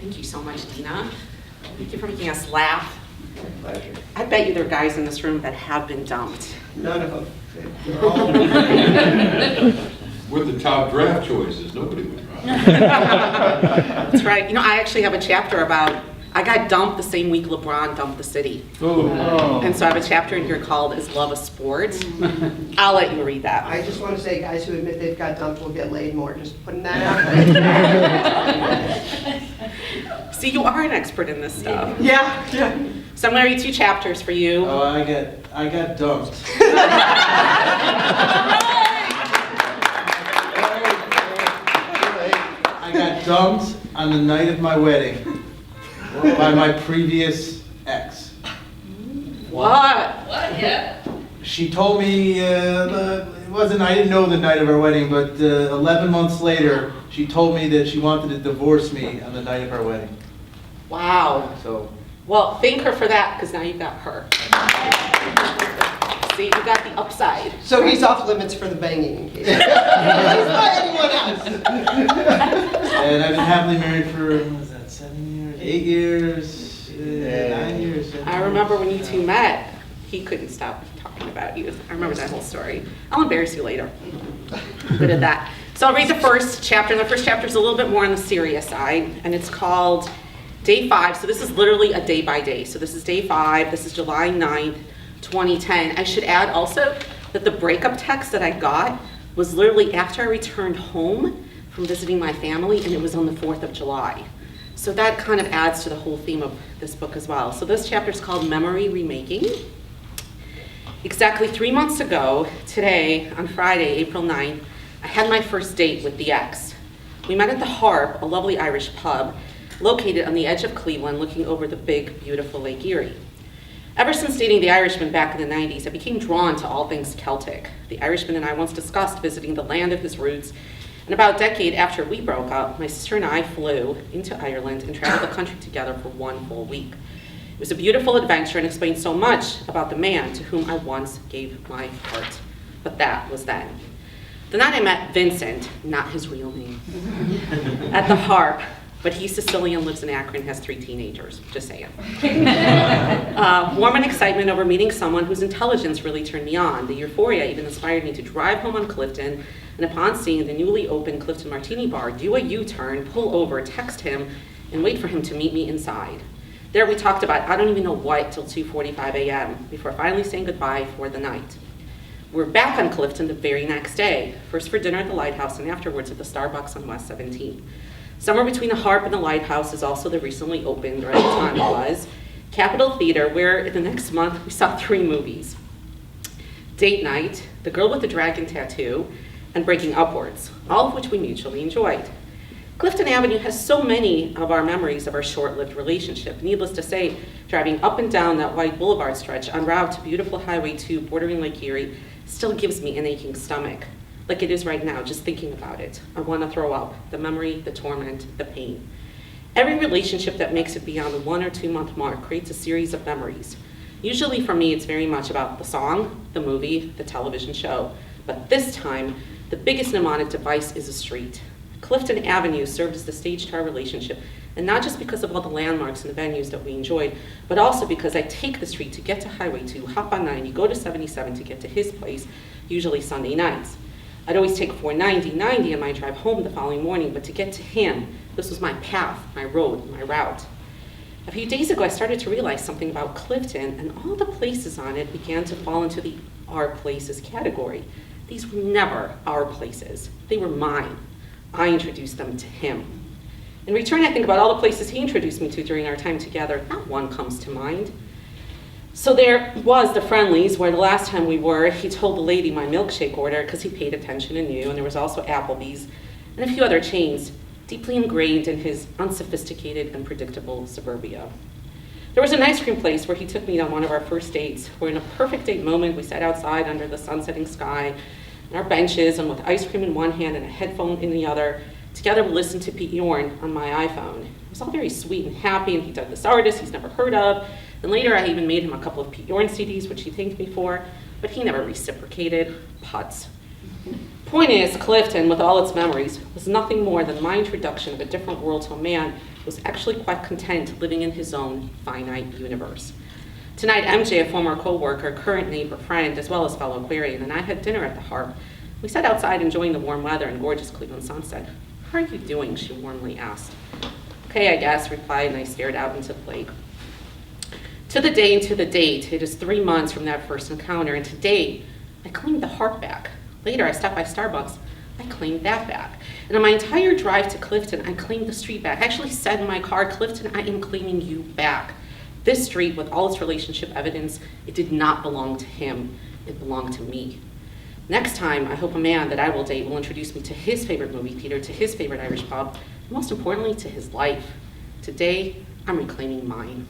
Thank you so much, Dina. Thank you for making us laugh. My pleasure. I bet you there are guys in this room that have been dumped. None of them. They're all With the top draft choices, nobody would run. That's right. You know, I actually have a chapter about, I got dumped the same week LeBron dumped the city. Oh. And so I have a chapter in here called Is Love a Sport? I'll let you read that. I just want to say, guys who admit they've got dumped will get laid more. Just putting that out. See, you are an expert in this stuff. Yeah. So I'm going to read 2 chapters for you. Oh, I got dumped. I got dumped on the night of my wedding by my previous ex. What? She told me, I didn't know the night of our wedding, but 11 months later, she told me that she wanted to divorce me on the night of our wedding. Wow. So, Well, thank her for that, because now you've got her. See, you got the upside. So he's off limits for the banging. In case. He's not anyone else. and I've been happily married for, what was that, 7 years, 8 years, 9 years. I remember when you 2 met, he couldn't stop talking about you. I remember that whole story. I'll embarrass you later. Good at that. So I'll read the first chapter. The first chapter is a little bit more on the serious side, and it's called Day 5. So this is literally a day by day. So this is day 5. This is July 9th, 2010. I should add also that the breakup text that I got was literally after I returned home from visiting my family, and it was on the 4th of July. So that kind of adds to the whole theme of this book as well. So this chapter is called Memory Remaking. Exactly 3 months ago, today, on Friday, April 9th, I had my first date with the ex. We met at the Harp, a lovely Irish pub, located on the edge of Cleveland, looking over the big, beautiful Lake Erie. Ever since dating the Irishman back in the 90s, I became drawn to all things Celtic. The Irishman and I once discussed visiting the land of his roots, and about a decade after we broke up, my sister and I flew into Ireland and traveled the country together for 1 full week. It was a beautiful adventure and explained so much about the man to whom I once gave my heart. But that was then. The night I met Vincent, not his real name, at the Harp, but he's Sicilian, lives in Akron, has 3 teenagers, just saying. Warm and excitement over meeting someone whose intelligence really turned me on. The euphoria even inspired me to drive home on Clifton, and upon seeing the newly opened Clifton Martini Bar, do a U-turn, pull over, text him, and wait for him to meet me inside. There we talked about I don't even know what till 2:45 a.m. before finally saying goodbye for the night. We're back on Clifton the very next day, first for dinner at the Lighthouse and afterwards at the Starbucks on West 17th. Somewhere between the Harp and the Lighthouse is also the recently opened, or at the time it was, Capitol Theater, where the next month we saw 3 movies. Date Night, The Girl with the Dragon Tattoo, and Breaking Upwards, all of which we mutually enjoyed. Clifton Avenue has so many of our memories of our short-lived relationship. Needless to say, driving up and down that wide boulevard stretch en route to beautiful Highway 2 bordering Lake Erie still gives me an aching stomach, like it is right now, just thinking about it. I want to throw up, the memory, the torment, the pain. Every relationship that makes it beyond the 1 or 2 month mark creates a series of memories. Usually for me, it's very much about the song, the movie, the television show. But this time, the biggest mnemonic device is a street. Clifton Avenue served as the stage to our relationship, and not just because of all the landmarks and the venues that we enjoyed, but also because I take the street to get to Highway 2, hop on 90, go to 77 to get to his place, usually Sunday nights. I'd always take 490 on my drive home the following morning, but to get to him, this was my path, my road, my route. A few days ago, I started to realize something about Clifton, and all the places on it began to fall into the our places category. These were never our places. They were mine. I introduced them to him. In return, I think about all the places he introduced me to during our time together. Not one comes to mind. So there was the Friendlies, where the last time we were, he told the lady my milkshake order because he paid attention and knew, and there was also Applebee's and a few other chains, deeply ingrained in his unsophisticated and predictable suburbia. There was an ice cream place where he took me on one of our first dates, where in a perfect date moment, we sat outside under the sun-setting sky, on our benches, and with ice cream in one hand and a headphone in the other, together we listened to Pete Yorn on my iPhone. It was all very sweet and happy, and he dug this artist he's never heard of. And later I even made him a couple of Pete Yorn CDs, which he thanked me for, but he never reciprocated. Putz. Point is, Clifton, with all its memories, was nothing more than my introduction of a different world to a man was actually quite content living in his own finite universe. Tonight, MJ, a former co-worker, current neighbor friend, as well as fellow Aquarian, and I had dinner at the Harp. We sat outside enjoying the warm weather and gorgeous Cleveland sunset. "How are you doing?" she warmly asked. "Okay, I guess," replied, and I stared out into the lake. To the day and to the date, it is 3 months from that first encounter, and today, I claimed the Harp back. Later, I stopped by Starbucks. I claimed that back. And on my entire drive to Clifton, I claimed the street back. I actually said in my car, "Clifton, I am claiming you back." This street, with all its relationship evidence, it did not belong to him. It belonged to me. Next time, I hope a man that I will date will introduce me to his favorite movie theater, to his favorite Irish pub, and most importantly, to his life. Today, I'm reclaiming mine.